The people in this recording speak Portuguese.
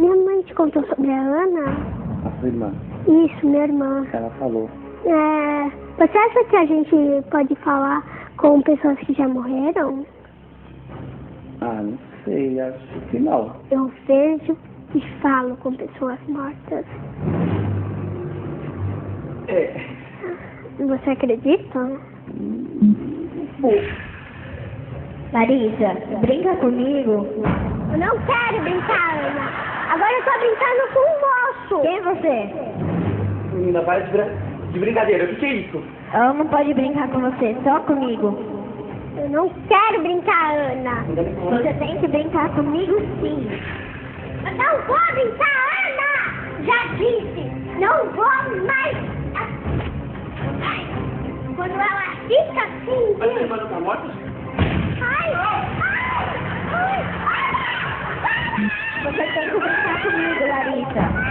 Minha mãe te contou sobre a Ana? A sua irmã. Isso, minha irmã. Ela falou. Você acha que a gente pode falar com pessoas que já morreram? Ah, não sei, acho que não. Eu vejo e falo com pessoas mortas. Você acredita? Larissa, brinca comigo. Eu não quero brincar, Ana. Agora eu tô brincando com um moço. Quem é você? Menina, para de brincadeira, o que é isso? Ela não pode brincar com você, só comigo. Eu não quero brincar, Ana. Você tem que brincar comigo sim. Eu não vou brincar, Ana! Já disse! Não vou mais! Quando ela fica assim... Mas sua irmã não tá morta? Ai! Você tem que brincar comigo, Larissa.